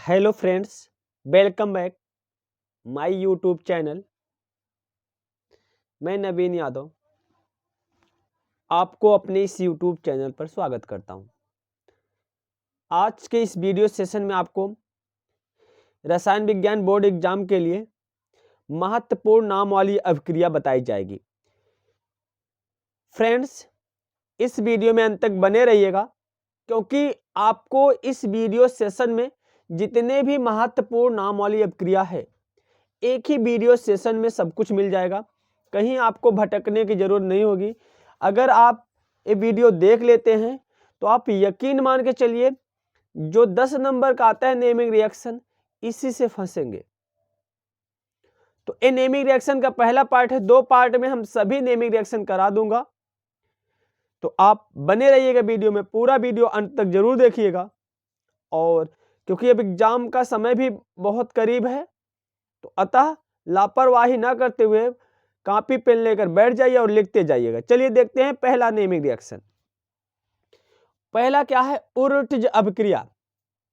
Hello friends, welcome back my YouTube channel. मैं नवीन यादव आपको अपने इस यूट्यूब चैनल पर स्वागत करता हूं। आज के इस वीडियो सेशन में आपको रसायन विज्ञान बोर्ड एग्जाम के लिए महत्वपूर्ण नाम वाली अभिक्रिया बताई जाएगी। फ्रेंड्स, इस वीडियो में अंत तक बने रहिएगा, क्योंकि आपको इस वीडियो सेशन में जितने भी महत्वपूर्ण नाम वाली अभिक्रिया है, एक ही वीडियो सेशन में सब कुछ मिल जाएगा। कहीं आपको भटकने की जरूरत नहीं होगी। अगर आप ये वीडियो देख लेते हैं तो आप यकीन मान के चलिए, जो 10 नंबर का आता है नेमिंग रिएक्शन, इसी से फंसेंगे। तो ये नेमिंग रिएक्शन का पहला पार्ट है। 2 पार्ट में हम सभी नेमिंग रिएक्शन करा दूंगा, तो आप बने रहिएगा वीडियो में। पूरा वीडियो अंत तक जरूर देखिएगा। और क्योंकि अब एग्जाम का समय भी बहुत करीब है, तो अतः लापरवाही ना करते हुए कॉपी पेन लेकर बैठ जाइए और लिखते जाइएगा। चलिए देखते हैं पहला नेमिंग रिएक्शन। पहला क्या है? उर्वरज अभिक्रिया।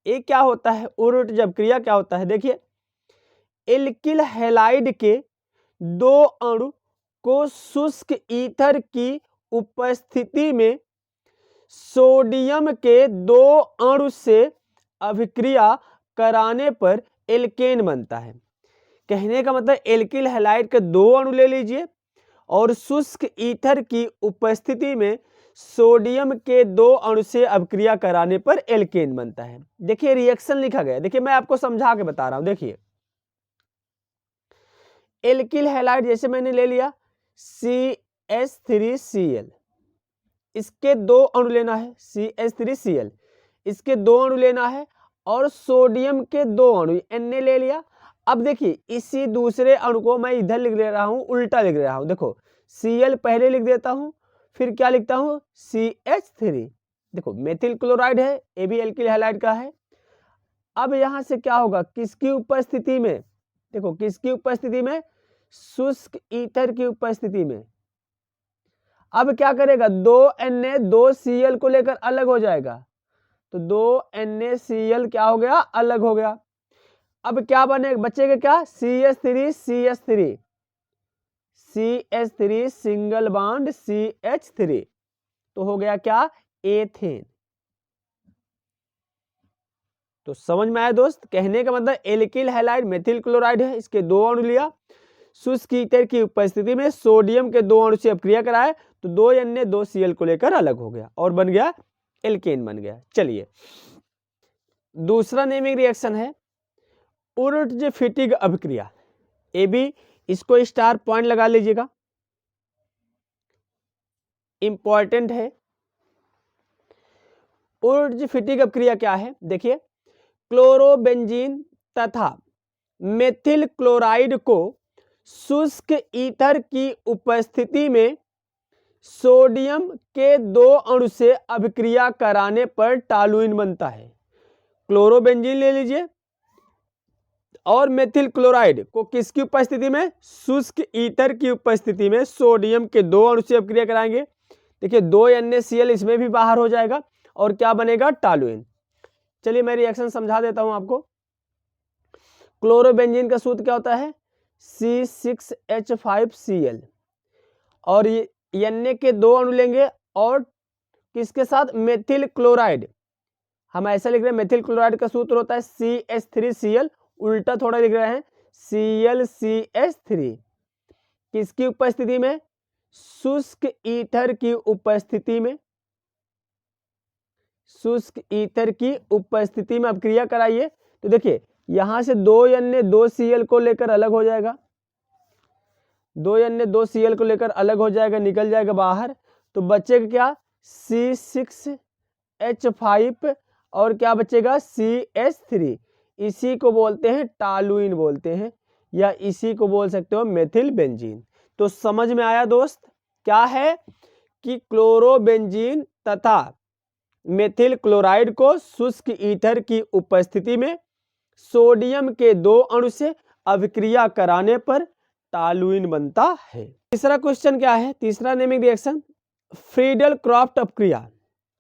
ये क्या होता है? उर्वरज अभिक्रिया क्या होता है? देखिए, एल्किल हैलाइड के 2 अणु को शुष्क ईथर की उपस्थिति में सोडियम के 2 अणु से अभिक्रिया कराने पर एल्केन बनता है। कहने का मतलब, एल्किल हैलाइड के 2 अणु ले लीजिए और शुष्क ईथर की उपस्थिति में सोडियम के 2 अणु से अभिक्रिया कराने पर एल्केन बनता है। देखिए रिएक्शन लिखा गया, देखिए मैं आपको समझा के बता रहा हूं। देखिए, एल्किल हैलाइड जैसे मैंने ले लिया CH3Cl, इसके 2 अणु लेना है, CH3Cl, इसके 2 अणु लेना है, और सोडियम के 2 अणु Na ले लिया। अब देखिए, इसी दूसरे अणु को मैं इधर लिख ले रहा हूं, उल्टा लिख रहा हूं। देखो, Cl पहले लिख देता हूं, फिर क्या लिखता हूं? CH3। देखो, मेथिल क्लोराइड है, ये भी एल्किल हैलाइड का है। अब यहां से क्या होगा? किसकी उपस्थिति में? देखो, किसकी उपस्थिति में? शुष्क ईथर की उपस्थिति में। अब क्या करेगा? 2Na 2Cl को लेकर अलग हो जाएगा, तो 2NaCl क्या हो गया? अलग हो गया। अब क्या बनेगा? बचेगा क्या? CH3 सिंगल बॉन्ड CH3, तो हो गया क्या? एथेन। तो समझ में आया दोस्त? कहने का मतलब, एल्किल हैलाइड मेथिल क्लोराइड है, इसके 2 अणु लिया, शुष्क ईथर की उपस्थिति में सोडियम के 2 अणु से अभिक्रिया कराए, तो 2Na 2Cl को लेकर अलग हो गया और बन गया एल्केन बन गया। चलिए, दूसरा नेमिंग रिएक्शन है उर्वरज अभिक्रिया। ए भी, इसको स्टार पॉइंट लगा लीजिएगा, इंपॉर्टेंट है। उर्वरज अभिक्रिया क्या है? देखिए, क्लोरोबेंजीन तथा मेथिल क्लोराइड को शुष्क ईथर की उपस्थिति में सोडियम के 2 अणु से अभिक्रिया कराने पर टॉलुइन बनता है। क्लोरोबेंजीन ले लीजिए और मेथिल क्लोराइड को किसकी उपस्थिति में? शुष्क ईथर की उपस्थिति में सोडियम के 2 अणु से अभिक्रिया कराएंगे। देखिए, 2NaCl इसमें भी बाहर हो जाएगा और क्या बनेगा? टॉलुइन। चलिए मैं रिएक्शन समझा देता हूं आपको। क्लोरोबेंजीन का सूत्र क्या होता है? C6H5Cl, और ये Na के 2 अणु लेंगे और किसके साथ? Methyl chloride. हम ऐसा लिख रहे हैं, मेथिल क्लोराइड का सूत्र होता है CH3Cl, उल्टा थोड़ा लिख रहे हैं ClCH3। किसकी उपस्थिति में? शुष्क ईथर की उपस्थिति में। शुष्क ईथर की उपस्थिति में अभिक्रिया कराइए, तो देखिए यहां से 2Na 2Cl को लेकर अलग हो जाएगा, 2Na 2Cl को लेकर अलग हो जाएगा, निकल जाएगा बाहर, तो बचेगा क्या? C6H5 और क्या बचेगा? CH3। इसी को बोलते हैं टॉलुइन बोलते हैं, या इसी को बोल सकते हो मेथिल बेंजीन। तो समझ में आया दोस्त? क्या है कि क्लोरोबेंजीन तथा मेथिल क्लोराइड को शुष्क ईथर की उपस्थिति में सोडियम के 2 अणु से अभिक्रिया कराने पर टॉलुइन बनता है। तीसरा क्वेश्चन क्या है? तीसरा नेमिंग रिएक्शन फ्रीडल क्राफ्ट अभिक्रिया।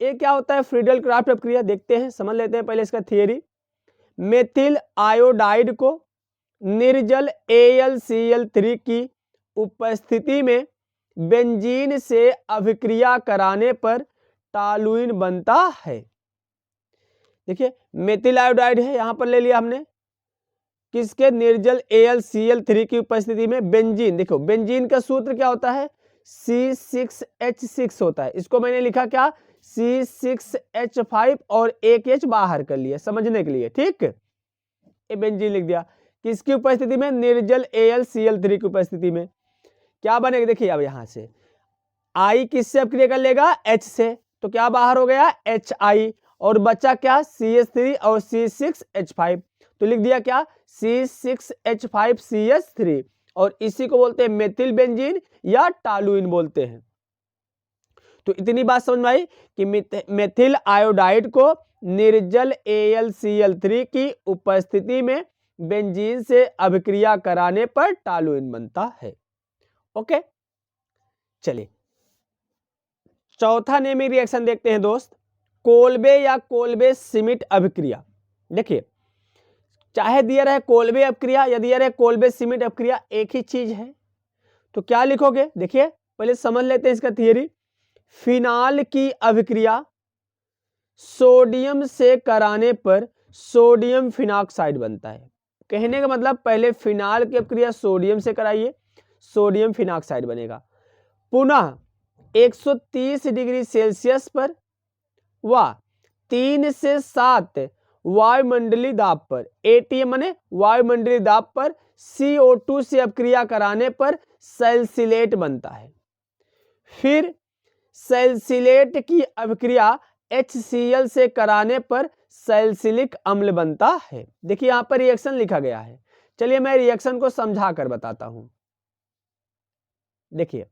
ये क्या होता है? फ्रीडल क्राफ्ट अभिक्रिया देखते हैं, समझ लेते हैं पहले इसका थियरी। मेथिल आयोडाइड को निर्जल AlCl3 की उपस्थिति में बेंजीन से अभिक्रिया कराने पर टॉलुइन बनता है। देखिए मेथिल आयोडाइड है, यहां पर ले लिया हमने, किसके, निर्जल AlCl3 की उपस्थिति में बेंजीन। देखो बेंजीन का सूत्र क्या होता है, C6H6 होता है। इसको मैंने लिखा क्या, C6H5 और एक H बाहर कर लिया समझने के लिए, ठीक। ये बेंजीन लिख दिया, किसकी उपस्थिति में, निर्जल AlCl3 की उपस्थिति में। क्या बनेगा, देखिए अब यहां से I किससे अभिक्रिया कर लेगा, H से, तो क्या बाहर हो गया, HI, और बचा क्या, CH3 और C6H5, तो लिख दिया क्या, C6H5CH3, और इसी को बोलते हैं मेथिल बेंजीन या टॉलुइन बोलते हैं। तो इतनी बात समझ में आई कि मेथिल आयोडाइड को निर्जल AlCl3 की उपस्थिति में बेंजीन से अभिक्रिया कराने पर टॉलुइन बनता है। ओके, चलिए चौथा नेमिंग रिएक्शन देखते हैं दोस्त, कोल्बे या कोल्बे श्मिट अभिक्रिया। देखिए चाहे दिया रहे कोल्बे अभिक्रिया या दिया रहे कोल्बे श्मिट अभिक्रिया, एक ही चीज है, तो क्या लिखोगे, देखिए पहले समझ लेते हैं इसका थियरी। फिनाल की अभिक्रिया सोडियम से कराने पर सोडियम फिनॉक्साइड बनता है। कहने का मतलब पहले फिनाल की अभिक्रिया सोडियम से कराइए, सोडियम फिनॉक्साइड बनेगा। पुनः 130 डिग्री सेल्सियस पर व 3 से 7 वायुमंडलीय दाब पर, ATM माने वायुमंडलीय दाब पर CO2 से अभिक्रिया कराने पर सैलिसिलेट बनता है। फिर सैलिसिलेट की अभिक्रिया HCl से कराने पर सैलिसिलिक अम्ल बनता है। देखिए यहां पर रिएक्शन लिखा गया है, चलिए मैं रिएक्शन को समझा कर बताता हूं। देखिए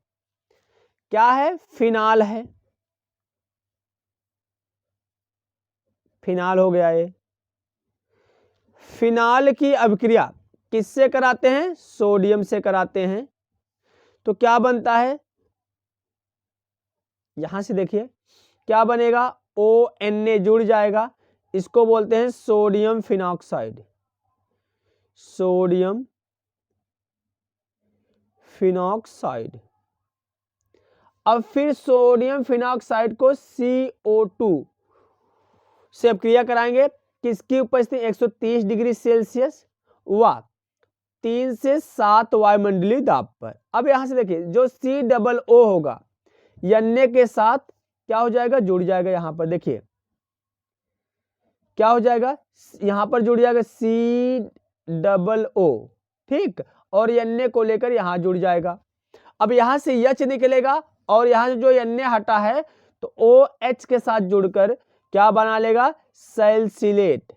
क्या है, फिनाल है, फिनाल हो गया ये। फिनाल की अभिक्रिया किससे कराते हैं, सोडियम से कराते हैं, तो क्या बनता है, यहां से देखिए क्या बनेगा, ONA जुड़ जाएगा, इसको बोलते हैं सोडियम फिनॉक्साइड, सोडियम फिनॉक्साइड। अब फिर सोडियम फिनॉक्साइड को CO2 से अभिक्रिया कराएंगे, किसकी उपस्थिति, 130 डिग्री सेल्सियस व 3 से 7 वायुमंडलीय दाब पर। अब यहां से देखिए जो COO होगा Na के साथ क्या हो जाएगा, जुड़ जाएगा। यहां पर देखिए क्या हो जाएगा, यहां पर जुड़ जाएगा COO, ठीक, और Na को लेकर यहां जुड़ जाएगा। अब यहां से H निकलेगा और यहां से जो Na हटा है तो OH के साथ जुड़कर क्या बना लेगा, सैलिसिलेट।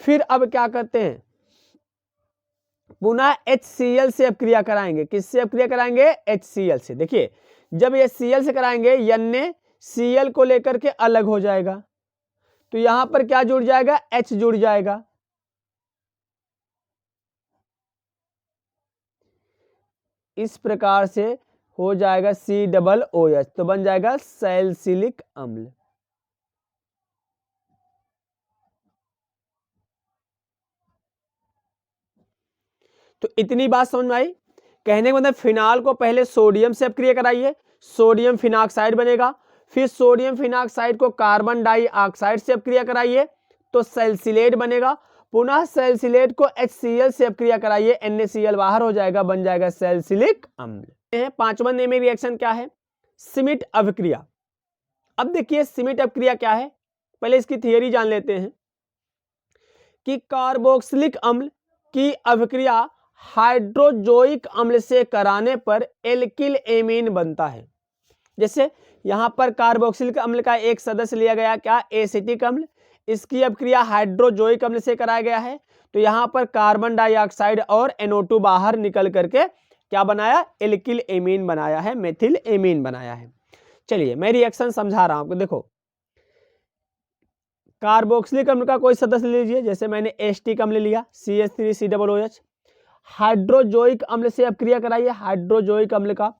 फिर अब क्या करते हैं, पुनः HCl से अभिक्रिया कराएंगे, किससे अभिक्रिया कराएंगे, HCl से। देखिए जब ये Cl से कराएंगे Na Cl को लेकर के अलग हो जाएगा, तो यहां पर क्या जुड़ जाएगा, H जुड़ जाएगा। इस प्रकार से हो जाएगा COOH, तो बन जाएगा सैलिसिलिक अम्ल। तो इतनी बात समझ में आई। कहने का मतलब फिनाल को पहले सोडियम से अभिक्रिया कराइए, सोडियम फिनॉक्साइड बनेगा, फिर सोडियम फिनॉक्साइड को कार्बन डाइऑक्साइड से अभिक्रिया कराइए तो सैलिसिलेट बनेगा, पुनः सैलिसिलेट को HCl से अभिक्रिया कराइए, NaCl बाहर हो जाएगा, बन जाएगा सैलिसिलिक अम्ल। पांचवा नेमिंग रिएक्शन क्या है, श्मिट अभिक्रिया। अब देखिए श्मिट अभिक्रिया क्या है, पहले इसकी थियरी जान लेते हैं कि कार्बोक्सिलिक अम्ल की अभिक्रिया हाइड्रोजोइक अम्ल से कराने पर एल्किल एमीन बनता है। जैसे यहां पर कार्बोक्सिलिक अम्ल का एक सदस्य लिया गया, क्या, एसिटिक अम्ल, इसकी अभिक्रिया हाइड्रोजोइक अम्ल से कराया गया है, तो यहां पर कार्बन डाइऑक्साइड और NO2 बाहर निकल करके क्या बनाया, एल्किल एमीन बनाया है, मेथिल एमीन बनाया है। चलिए मैं रिएक्शन समझा रहा हूं आपको। देखो कार्बोक्सिलिक अम्ल का कोई सदस्य लीजिए, जैसे मैंने एसिटिक अम्ल लिया CH3COOH, हाइड्रोजोइक अम्ल से अभिक्रिया कराइए, हाइड्रोजोइक अम्ल का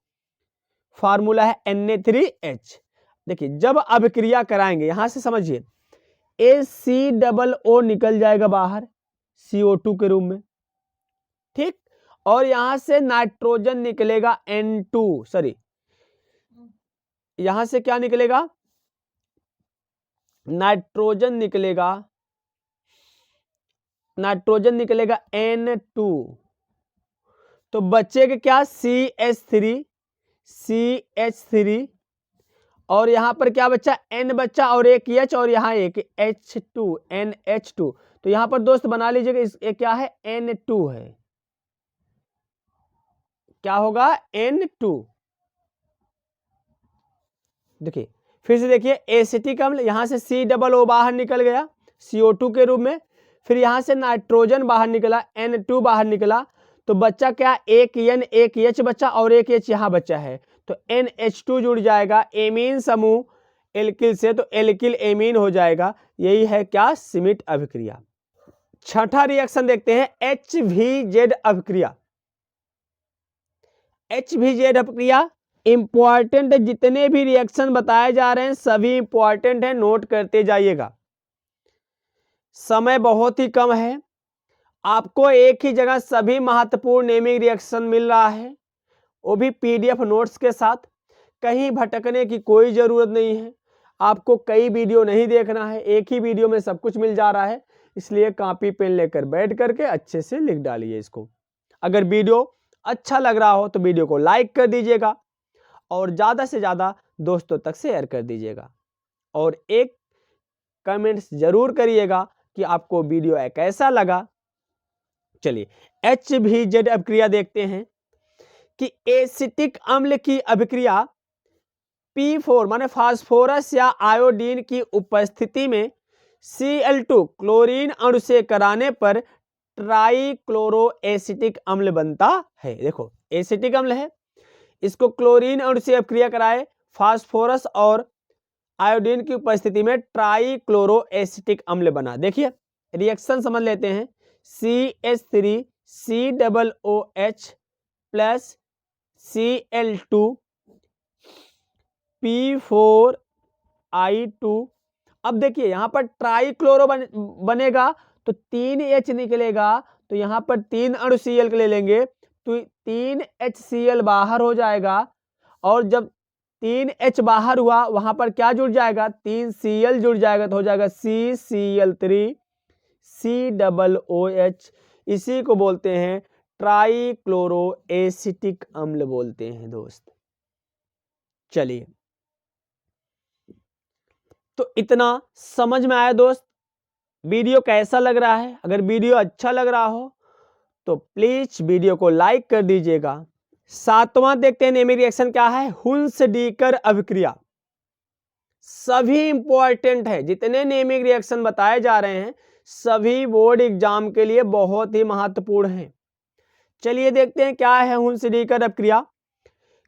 फार्मूला है Na3H। देखिए जब अभिक्रिया कराएंगे, यहां से समझिए, ACOO निकल जाएगा बाहर CO2 के रूप में, ठीक, और यहां से नाइट्रोजन निकलेगा N2, सॉरी यहां से क्या निकलेगा, नाइट्रोजन निकलेगा N2, तो बचेगा क्या, CH3 और यहां पर क्या बच्चा, N बच्चा और एक H और यहां एक H2 NH2, तो यहां पर दोस्त बना लीजिएगा, ये क्या है, N2 है, क्या होगा, N2। देखिए फिर से देखिए, एसिटिक अम्ल, यहां से COO बाहर निकल गया CO2 के रूप में, फिर यहां से नाइट्रोजन बाहर निकला N2 बाहर निकला, तो बच्चा क्या, एक N एक H बच्चा और एक H यहां बच्चा है, तो NH2 जुड़ जाएगा एमीन समूह एल्किल से, तो एल्किल एमीन हो जाएगा। यही है क्या, श्मिट अभिक्रिया। छठा रिएक्शन देखते हैं, HVZ अभिक्रिया। HVZ अभिक्रिया इंपॉर्टेंट, जितने भी रिएक्शन बताए जा रहे हैं सभी इंपॉर्टेंट है, नोट करते जाइएगा, समय बहुत ही कम है, आपको एक ही जगह सभी महत्वपूर्ण नेमिंग रिएक्शन मिल रहा है, वो भी PDF नोट्स के साथ, कहीं भटकने की कोई जरूरत नहीं है, आपको कई वीडियो नहीं देखना है, एक ही वीडियो में सब कुछ मिल जा रहा है, इसलिए कॉपी पेन लेकर बैठ करके अच्छे से लिख डालिए इसको। अगर वीडियो अच्छा लग रहा हो तो वीडियो को लाइक कर दीजिएगा और ज़्यादा से ज़्यादा दोस्तों तक शेयर कर दीजिएगा, और एक कमेंट्स जरूर करिएगा कि आपको वीडियो कैसा लगा। चलिए HVZ अभिक्रिया देखते हैं कि एसिटिक अम्ल की अभिक्रिया P4 माने फास्फोरस या आयोडीन की उपस्थिति में Cl2 क्लोरीन अणु से कराने पर ट्राइक्लोरो एसिटिक अम्ल बनता है। देखो एसिटिक अम्ल है, इसको क्लोरीन अणु से अभिक्रिया कराए, फास्फोरस और आयोडीन की उपस्थिति में ट्राइक्लोरो एसिटिक अम्ल बना। देखिए रिएक्शन समझ लेते हैं, CH3COOH प्लस Cl2 P4I2। अब देखिए यहां पर ट्राइक्लोरो बनेगा तो 3H निकलेगा, तो यहां पर 3 अणु Cl ले लेंगे तो 3HCl बाहर हो जाएगा, और जब 3H बाहर हुआ वहां पर क्या जुड़ जाएगा, 3Cl जुड़ जाएगा, तो हो जाएगा CCl3COOH। इसी को बोलते हैं ट्राइक्लोरो एसिटिक अम्ल बोलते हैं दोस्त। चलिए तो इतना समझ में आया दोस्त, वीडियो कैसा लग रहा है, अगर वीडियो अच्छा लग रहा हो तो प्लीज वीडियो को लाइक कर दीजिएगा। सातवां देखते हैं नेमिंग रिएक्शन क्या है, हुंसडीकर अभिक्रिया। सभी इंपॉर्टेंट है, जितने नेमिंग रिएक्शन बताए जा रहे हैं सभी बोर्ड एग्जाम के लिए बहुत ही महत्वपूर्ण है। चलिए देखते हैं क्या है हुंसडीकर अभिक्रिया,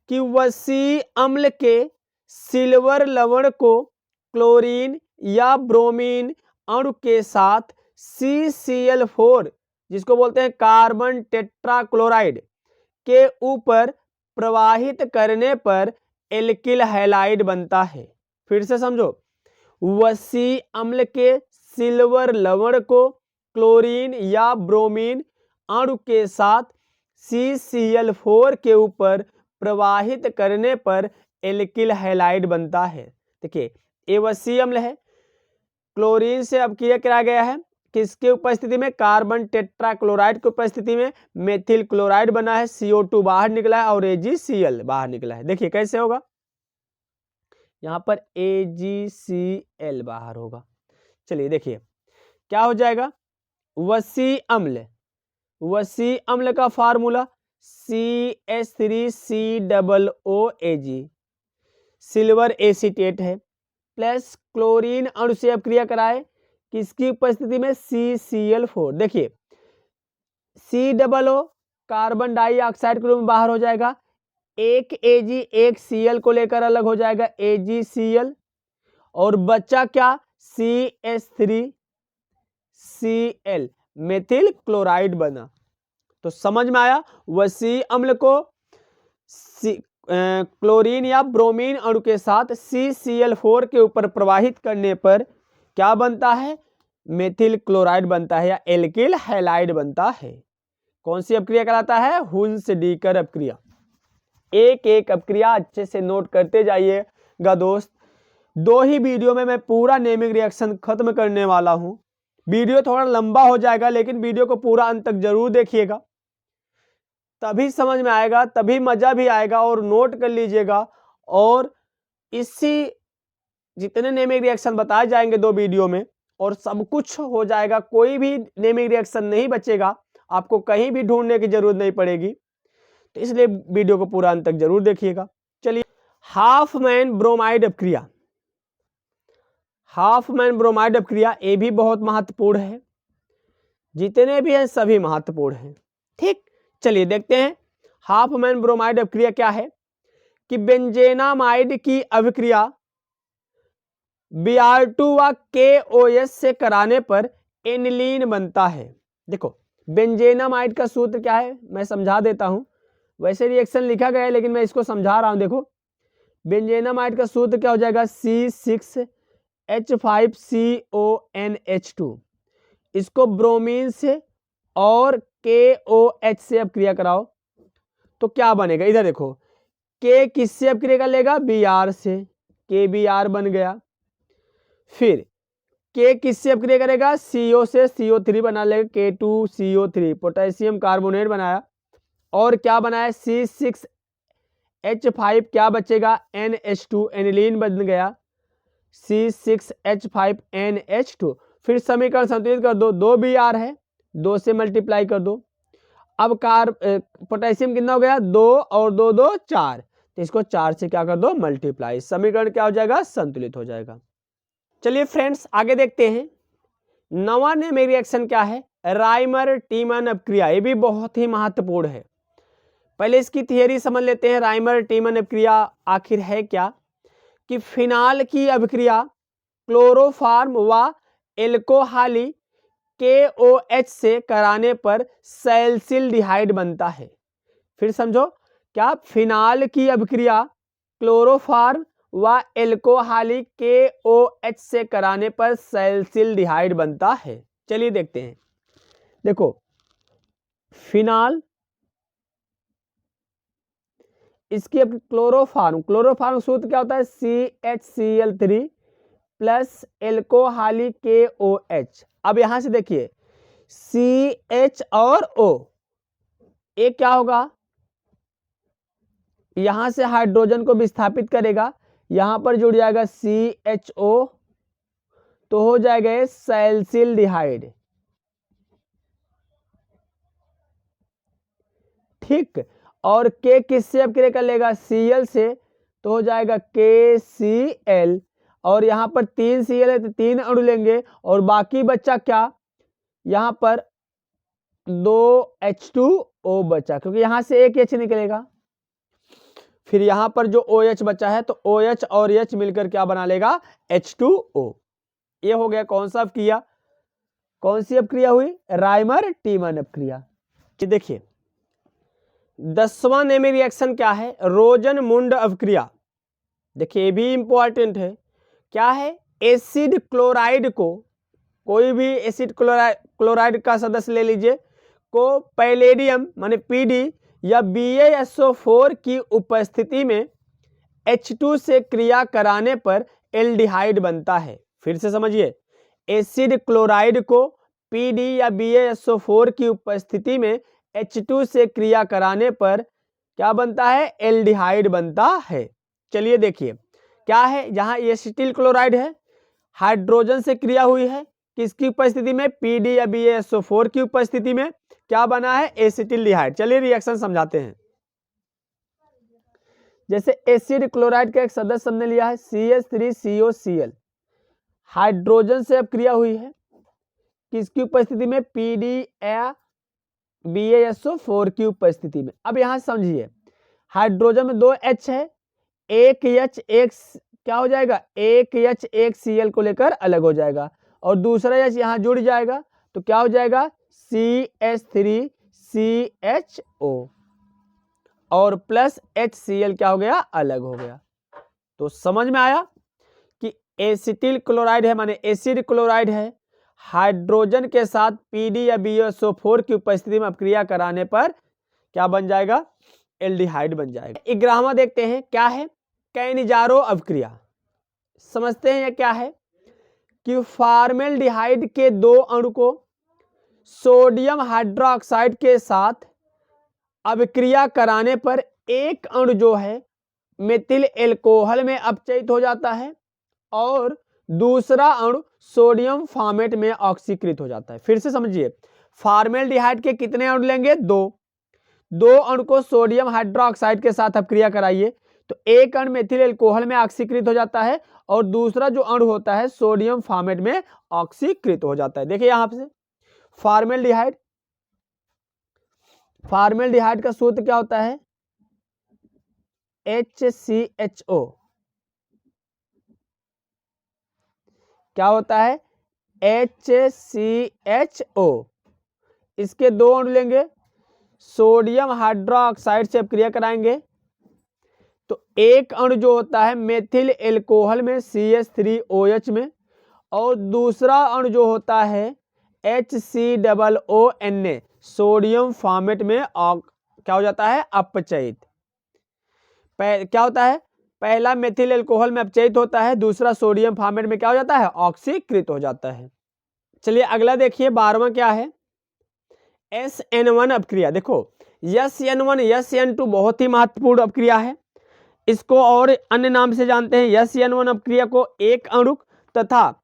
कि वसी अम्ल के सिल्वर लवण को क्लोरीन या ब्रोमीन अणु के साथ CCl4 जिसको बोलते हैं कार्बन टेट्राक्लोराइड के ऊपर प्रवाहित करने पर एल्किल हैलाइड बनता है। फिर से समझो, वसी अम्ल के सिल्वर लवण को क्लोरीन या ब्रोमीन अणु के साथ CCl4 के ऊपर प्रवाहित करने पर एल्किल हैलाइड बनता है। देखिए ये वसी अम्ल है, क्लोरीन से अभिक्रिया कराया गया है, किसके उपस्थिति में, कार्बन टेट्राक्लोराइड की उपस्थिति में मेथिल क्लोराइड बना है, CO2 बाहर निकला है और AgCl बाहर निकला है। देखिए कैसे होगा, यहां पर AgCl बाहर होगा। चलिए देखिए क्या हो जाएगा, वसी अम्ल का फार्मूला CH3COOAG सिल्वर एसीटेट है, प्लस क्लोरीन अणु से अभिक्रिया कराए किसकी उपस्थिति में, CCl4। देखिए COO कार्बन डाइऑक्साइड के रूप में बाहर हो जाएगा, एक Ag एक Cl को लेकर अलग हो जाएगा AgCl, और बच्चा क्या, CH3Cl मेथिल क्लोराइड बना। तो समझ में आया, वसी अम्ल को क्लोरीन या ब्रोमीन अणु के साथ CCl4 के ऊपर प्रवाहित करने पर क्या बनता है? मेथिल क्लोराइड बनता है या एल्किल हैलाइड बनता है। कौन सी अपक्रिया कहलाता है? हुन्स-डीकर अपक्रिया। एक एक अपक्रिया अच्छे से नोट करते जाइएगा दोस्त। 2 ही वीडियो में मैं पूरा नेमिंग रिएक्शन खत्म करने वाला हूं। वीडियो थोड़ा लंबा हो जाएगा, लेकिन वीडियो को पूरा अंत तक जरूर देखिएगा, तभी समझ में आएगा, तभी मजा भी आएगा। और नोट कर लीजिएगा। और इसी जितने नेमिंग रिएक्शन बताए जाएंगे 2 वीडियो में, और सब कुछ हो जाएगा, कोई भी नेमिंग रिएक्शन नहीं बचेगा, आपको कहीं भी ढूंढने की जरूरत नहीं पड़ेगी। तो इसलिए वीडियो को पूरा अंत तक जरूर देखिएगा। चलिए, हाफमैन ब्रोमाइड अपक्रिया। हाफमैन ब्रोमाइड अपक्रिया ये भी बहुत महत्वपूर्ण है। जितने भी हैं सभी महत्वपूर्ण हैं। ठीक, चलिए देखते हैं हाफमैन ब्रोमाइड अपक्रिया क्या है। कि बेंजेनामाइड की अभिक्रिया Br2 व KOS से कराने पर एनिलीन बनता है। देखो, बेंजेनामाइड का सूत्र क्या है, मैं समझा देता हूं। वैसे रिएक्शन लिखा गया है, लेकिन मैं इसको समझा रहा हूं। देखो, बेंजेनामाइड का सूत्र क्या हो जाएगा? C6H5CONH2। इसको ब्रोमीन से और KOH से अपक्रिया कराओ तो क्या बनेगा? इधर देखो, K किससे अपक्रिया कर लेगा? Br से, KBr बन गया। फिर K किससे अपक्रिया करेगा? CO से, CO3 बना लेगा, K2CO3, पोटेशियम कार्बोनेट बनाया। और क्या बनाया? C6H5, क्या बचेगा? NH2, एनिलीन बन गया, C6H5NH2। फिर समीकरण संतुलित कर दो, 2 Br है, 2 से मल्टीप्लाई कर दो। अब पोटेशियम कितना हो गया? 2 और 2 2 4, तो इसको 4 से क्या कर दो? मल्टीप्लाई। समीकरण क्या हो जाएगा? संतुलित हो जाएगा। चलिए फ्रेंड्स, आगे देखते हैं। नवा नेमिंग रिएक्शन क्या है? राइमर टीमन अपक्रिया। ये भी बहुत ही महत्वपूर्ण है। पहले इसकी थियरी समझ लेते हैं। राइमर टीमन अपक्रिया आखिर है क्या? कि फिनाल की अभिक्रिया क्लोरोफॉर्म व एल्कोहली KOH से कराने पर सैलिसिलडिहाइड बनता है। फिर समझो, क्या? फिनाल की अभिक्रिया क्लोरोफॉर्म व एल्कोहली KOH से कराने पर सैलिसिलडिहाइड बनता है। चलिए देखते हैं। देखो, फिनाल, इसकी अब क्लोरोफॉर्म सूत्र क्या होता है? CHCl3 plus एल्कोहली KOH। अब यहां से देखिए, CH और O, एक क्या होगा? यहां से हाइड्रोजन को विस्थापित करेगा, यहां पर जुड़ जाएगा CHO, तो हो जाएगा सैलिसिलडिहाइड। ठीक, और K किससे अपक्रिया कर लेगा? Cl से, तो हो जाएगा KCl। और यहां पर 3 Cl है तो 3 अणु लेंगे, और बाकी बच्चा क्या? यहां पर 2 H2O बचा, क्योंकि यहां से एक H निकलेगा। फिर यहां पर जो OH बचा है, तो OH और H मिलकर क्या बना लेगा? H2O। ये हो गया कौन सा अपक्रिया? कौन सी अपक्रिया हुई? राइमर टीमन अपक्रिया। देखिए, 10वां नेमिंग रिएक्शन क्या है? रोजन-मुंड अपक्रिया। देखिए, ये भी इंपॉर्टेंट है। क्या है? एसिड क्लोराइड को, कोई भी एसिड क्लोराइड का सदस्य ले लीजिए, को पैलेडियम माने PD या BaSO4 की उपस्थिति में H2 से क्रिया कराने पर एल्डिहाइड बनता है। फिर से समझिए, एसिड क्लोराइड को PD या BaSO4 की उपस्थिति में H2 से क्रिया कराने पर क्या बनता है? एल्डिहाइड बनता है। चलिए देखिए, क्या है? जहां एसिटिल क्लोराइड है, हाइड्रोजन से क्रिया हुई है, किसकी उपस्थिति में? PD या BaSO4 की उपस्थिति में क्या बना है? एसिटिल्डिहाइड। चलिए रिएक्शन समझाते हैं। जैसे एसिड क्लोराइड का एक सदस्य हमने लिया है CH3COCl, हाइड्रोजन से अब क्रिया हुई है, किसकी उपस्थिति में? PD या BaSO4 की उपस्थिति में। अब यहां समझिए, हाइड्रोजन में 2 H है, एक H एक क्या हो जाएगा? एक H एक Cl को लेकर अलग हो जाएगा, और दूसरा H यहां जुड़ जाएगा, तो क्या हो जाएगा? CH3CHO। और प्लस HCl क्या हो गया, अलग हो गया। तो समझ में आया कि एसिटिल क्लोराइड है माने एसिड क्लोराइड है, हाइड्रोजन के साथ PD या BSO4 की उपस्थिति में अपक्रिया कराने पर क्या बन जाएगा, एल्डिहाइड बन जाएगा। 11वां देखते हैं क्या है, कैनिजारो अपक्रिया। समझते हैं ये क्या है कि फॉर्मेल्डिहाइड के 2 अणु को सोडियम हाइड्रोक्साइड के साथ अभिक्रिया कराने पर एक अणु जो है मेथिल एल्कोहल में अपचयित हो जाता है और दूसरा अणु सोडियम फॉर्मेट में ऑक्सीकृत हो जाता है। फिर से समझिए, फॉर्मेल्डिहाइड के कितने अणु लेंगे, 2 अणु को सोडियम हाइड्रोक्साइड के साथ अपक्रिया कराइए तो एक अणु मेथिल एल्कोहल में ऑक्सीकृत हो जाता है और दूसरा जो अणु होता है सोडियम फॉर्मेट में ऑक्सीकृत हो जाता है। देखिए यहां से फॉर्मेल्डिहाइड का सूत्र क्या होता है, HCHO। क्या होता है, HCHO। इसके 2 अणु लेंगे, सोडियम हाइड्रोक्साइड से अपक्रिया कराएंगे तो एक अणु जो होता है मेथिल एल्कोहल में CH3OH में और दूसरा अणु जो होता है HCOONA सोडियम फॉर्मेट में क्या हो जाता है, अपचयित। क्या होता है, पहला मेथिल एल्कोहल में अपचयित होता है, दूसरा सोडियम फॉर्मेट में क्या हो जाता है, ऑक्सीकृत हो जाता है। चलिए अगला देखिए 12वां क्या है, SN1 अपक्रिया। देखो SN1 SN2 बहुत ही महत्वपूर्ण अपक्रिया है, इसको और अन्य नाम से जानते हैं। SN1 अपक्रिया को एक अणुक तथा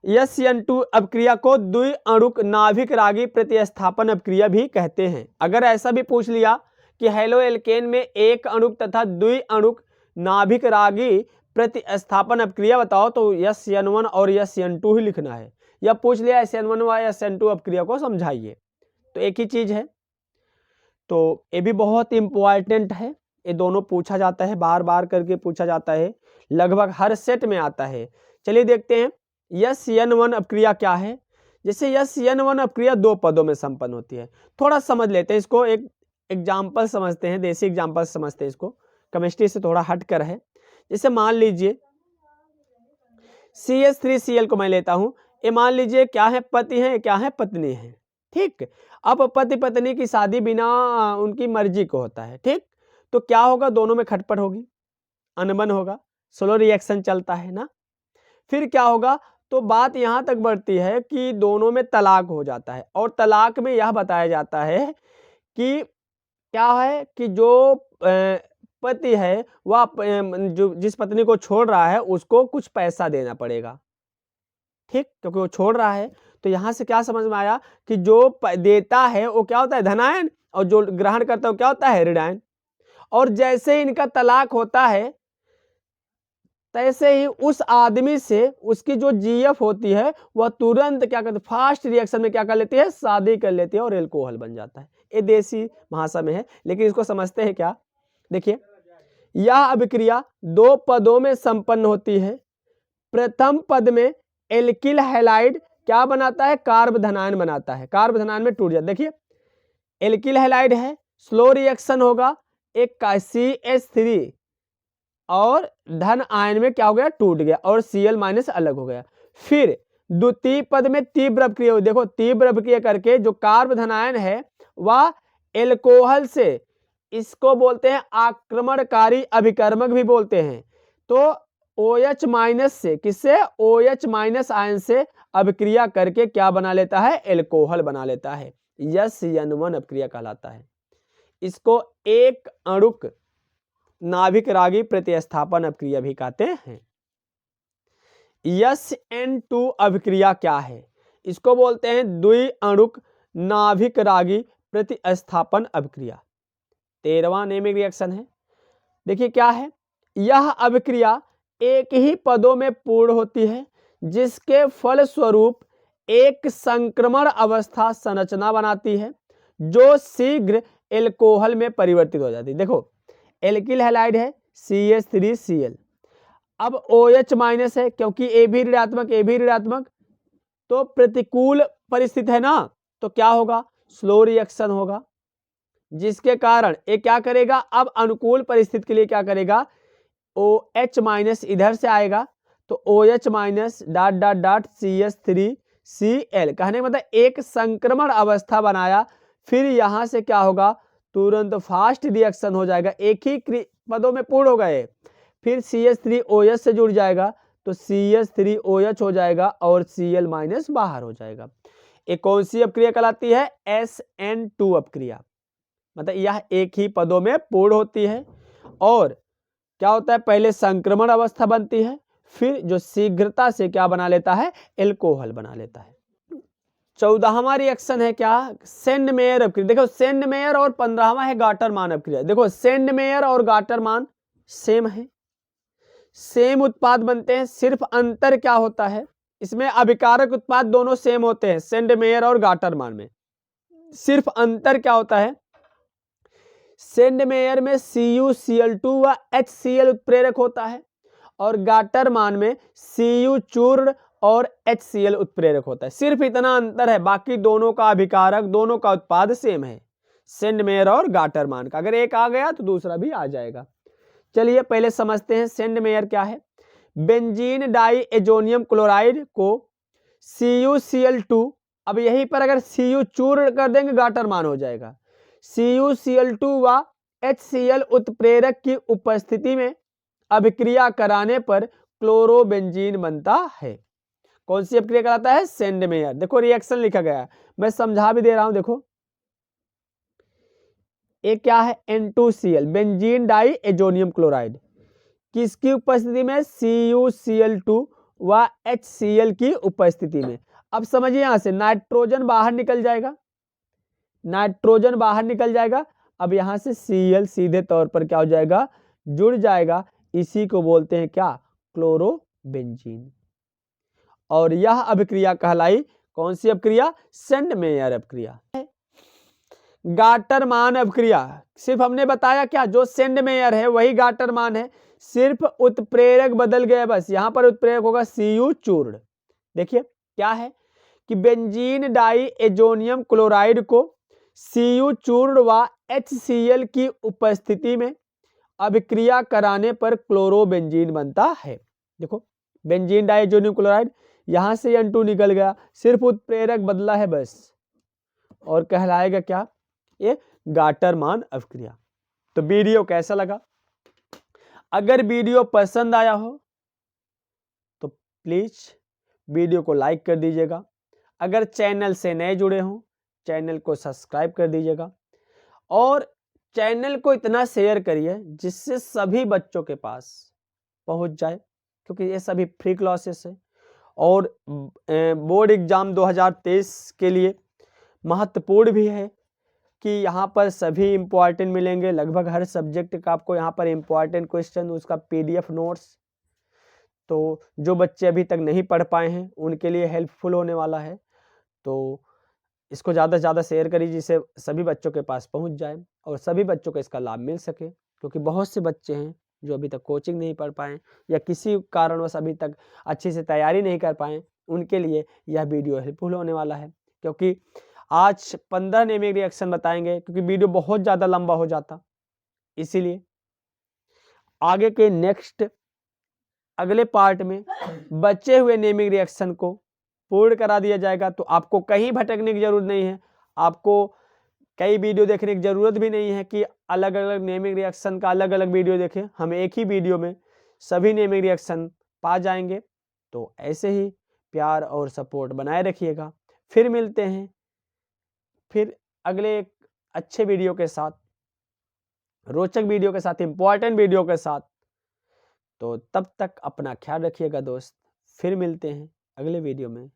SN2 अपक्रिया को द्विअणुक नाभिक रागी प्रतिस्थापन अपक्रिया भी कहते हैं। अगर ऐसा भी पूछ लिया कि हेलो एल्केन में एक अणुक तथा द्विअणुक नाभिक रागी प्रतिस्थापन अपक्रिया बताओ तो SN1 और SN2 ही लिखना है, या पूछ लिया SN1 व SN2 अपक्रिया को समझाइए तो एक ही चीज है। तो ये भी बहुत इंपॉर्टेंट है, ये दोनों पूछा जाता है, बार बार करके पूछा जाता है, लगभग हर सेट में आता है। चलिए देखते हैं SN1 अपक्रिया क्या है। जैसे SN1 अपक्रिया 2 पदों में संपन्न होती है। थोड़ा समझ लेते हैं इसको, एक एग्जाम्पल समझते हैं, देसी एग्जाम्पल समझते हैं इसको, केमिस्ट्री से थोड़ा हट कर है। जैसे मान लीजिए CH3Cl को मैं लेता हूं, ये मान लीजिए क्या है, पति है, क्या है, पत्नी है। ठीक, अब पति पत्नी की शादी बिना उनकी मर्जी को होता है। ठीक, तो क्या होगा, दोनों में खटपट होगी, अनबन होगा, स्लो रिएक्शन चलता है ना। फिर क्या होगा, तो बात यहां तक बढ़ती है कि दोनों में तलाक हो जाता है और तलाक में यह बताया जाता है कि क्या है कि जो पति है वह जो जिस पत्नी को छोड़ रहा है उसको कुछ पैसा देना पड़ेगा। ठीक, क्योंकि वो छोड़ रहा है। तो यहां से क्या समझ में आया कि जो देता है वो क्या होता है, धनायन, और जो ग्रहण करता है वो क्या होता है, ऋणायन। और जैसे ही इनका तलाक होता है तैसे ही उस आदमी से उसकी जो GF होती है वह तुरंत क्या करती है, फास्ट रिएक्शन में क्या कर लेती है, शादी कर लेती है और एल्कोहल बन जाता है। ये देसी भाषा में है, लेकिन इसको समझते हैं क्या। देखिए यह अभिक्रिया 2 पदों में संपन्न होती है। प्रथम पद में एल्किल हैलाइड क्या बनाता है, कार्ब धनायन बनाता है, कार्ब धनायन में टूट जाता है। देखिए एल्किल हैलाइड है, स्लो रिएक्शन होगा, एक का CH3 और धन आयन में क्या हो गया, टूट गया और Cl- अलग हो गया। फिर द्वितीय पद में तीव्र अपक्रिया, देखो तीव्र अपक्रिया करके जो कार्ब धनायन है वह एल्कोहल से, इसको बोलते हैं आक्रमणकारी अभिकर्मक भी बोलते हैं। तो OH- से, किससे, OH- आयन से अभिक्रिया करके क्या बना लेता है, एल्कोहल बना लेता है। SN1 अपक्रिया कहलाता है। इसको एक अणुक नाभिक रागी प्रतिस्थापन अपक्रिया भी कहते हैं। SN2 अभिक्रिया क्या है, इसको बोलते हैं द्विअणुक नाभिक रागी प्रतिस्थापन अभिक्रिया। 13वां नेमिक रिएक्शन है। देखिए क्या है, यह अभिक्रिया एक ही पदों में पूर्ण होती है जिसके फलस्वरूप एक संक्रमण अवस्था संरचना बनाती है जो शीघ्र एल्कोहल में परिवर्तित हो जाती है। देखो एल्किल हैलाइड है CH3Cl, अब OH- है क्योंकि ए भी ऋणात्मक, तो प्रतिकूल परिस्थिति है ना, तो क्या होगा, स्लो रिएक्शन होगा, जिसके कारण ये क्या करेगा, अब अनुकूल परिस्थिति के लिए क्या करेगा, OH माइनस इधर से आएगा तो OH minus dot dot dot CH3Cl, कहने का मतलब एक संक्रमण अवस्था बनाया, फिर यहां से क्या होगा, तुरंत फास्ट रिएक्शन हो जाएगा, एक ही पदों में पूर्ण हो गए, फिर CH3OH से जुड़ जाएगा तो CH3OH हो जाएगा और Cl माइनस बाहर हो जाएगा। एक कौन सी अपक्रिया कहलाती है, SN2 अपक्रिया, मतलब यह एक ही पदों में पूर्ण होती है। और क्या होता है, पहले संक्रमण अवस्था बनती है, फिर जो शीघ्रता से क्या बना लेता है, एल्कोहल बना लेता है। 14वां रिएक्शन है क्या, सेंडमेयर अपक्रिया। देखो सेंडमेयर और 15वां है गाटरमान अपक्रिया। देखो सेंडमेयर और गाटरमान सेम है, सेम उत्पाद बनते हैं, सिर्फ अंतर क्या होता है, इसमें अभिकारक उत्पाद दोनों सेम होते हैं सेंडमेयर और गाटरमान में, सिर्फ अंतर क्या होता है, सेंडमेयर में CuCl2 व HCl उत्प्रेरक होता है और गाटरमान में Cu चूर्ण और HCl उत्प्रेरक होता है, सिर्फ इतना अंतर है, बाकी दोनों का अभिकारक, दोनों का उत्पाद सेम है, सेंडमेयर और गाटरमान का। अगर एक आ गया तो दूसरा भी आ जाएगा। चलिए पहले समझते हैं सेंडमेयर क्या है। बेंजीन डाई एजोनियम क्लोराइड को CuCl2, अब यहीं पर अगर Cu चूर्ण कर देंगे गाटरमान हो जाएगा, CuCl2 व HCl उत्प्रेरक की उपस्थिति में अभिक्रिया कराने पर क्लोरोबेंजीन बनता है। कौन सी अभिक्रिया कराता है, सेंडमेयर। देखो रिएक्शन लिखा गया है, मैं समझा भी दे रहा हूं। देखो एक क्या है, N2Cl benzene die azonium chloride, किसकी उपस्थिति में, CuCl2 व HCl की उपस्थिति में। अब समझिए यहां से नाइट्रोजन बाहर निकल जाएगा, नाइट्रोजन बाहर निकल जाएगा, अब यहां से Cl सीधे तौर पर क्या हो जाएगा, जुड़ जाएगा, इसी को बोलते हैं क्या, क्लोरोबेंजीन। और यह अभिक्रिया कहलाई कौन सी अभिक्रिया, सेंडमेयर अभिक्रिया। गाटरमान अभिक्रिया, सिर्फ हमने बताया क्या, जो सेंडमेयर है वही गाटरमान है, सिर्फ उत्प्रेरक बदल गया, बस यहां पर उत्प्रेरक होगा Cu चूर्ण। देखिए क्या है कि बेंजीन डाई एजोनियम क्लोराइड को Cu चूर्ण व HCl की उपस्थिति में अभिक्रिया कराने पर क्लोरोबेंजीन बनता है। देखो बेंजीन डाई एजोनियम क्लोराइड, यहां से N2 निकल गया, सिर्फ उत्प्रेरक बदला है बस, और कहलाएगा क्या, ये गाटरमान अभिक्रिया। तो वीडियो कैसा लगा, अगर वीडियो पसंद आया हो तो प्लीज वीडियो को लाइक कर दीजिएगा, अगर चैनल से नए जुड़े हों चैनल को सब्सक्राइब कर दीजिएगा, और चैनल को इतना शेयर करिए जिससे सभी बच्चों के पास पहुंच जाए, क्योंकि ये सभी फ्री क्लासेस है और बोर्ड एग्जाम 2023 के लिए महत्वपूर्ण भी है कि यहाँ पर सभी इम्पॉर्टेंट मिलेंगे, लगभग हर सब्जेक्ट का आपको यहाँ पर इम्पॉर्टेंट क्वेश्चन, उसका PDF नोट्स, तो जो बच्चे अभी तक नहीं पढ़ पाए हैं उनके लिए हेल्पफुल होने वाला है। तो इसको ज़्यादा से ज़्यादा शेयर करिए जिससे सभी बच्चों के पास पहुँच जाए और सभी बच्चों को इसका लाभ मिल सके, क्योंकि बहुत से बच्चे हैं जो अभी तक कोचिंग नहीं पढ़ पाए या किसी कारणवश अभी तक अच्छे से तैयारी नहीं कर पाए, उनके लिए यह वीडियो हेल्पफुल होने वाला है। क्योंकि आज 15 नेमिक रिएक्शन बताएंगे, क्योंकि वीडियो बहुत ज़्यादा लंबा हो जाता, इसीलिए आगे के नेक्स्ट अगले पार्ट में बचे हुए नेमिक रिएक्शन को पूर्ण करा दिया जाएगा। तो आपको कहीं भटकने की जरूरत नहीं है, आपको कई वीडियो देखने की जरूरत भी नहीं है कि अलग अलग नेमिक रिएक्शन का अलग अलग वीडियो देखें, हम एक ही वीडियो में सभी नेमिक रिएक्शन पा जाएंगे। तो ऐसे ही प्यार और सपोर्ट बनाए रखिएगा, फिर मिलते हैं फिर अगले एक अच्छे वीडियो के साथ, रोचक वीडियो के साथ, इंपॉर्टेंट वीडियो के साथ। तो तब तक अपना ख्याल रखिएगा दोस्त, फिर मिलते हैं अगले वीडियो में।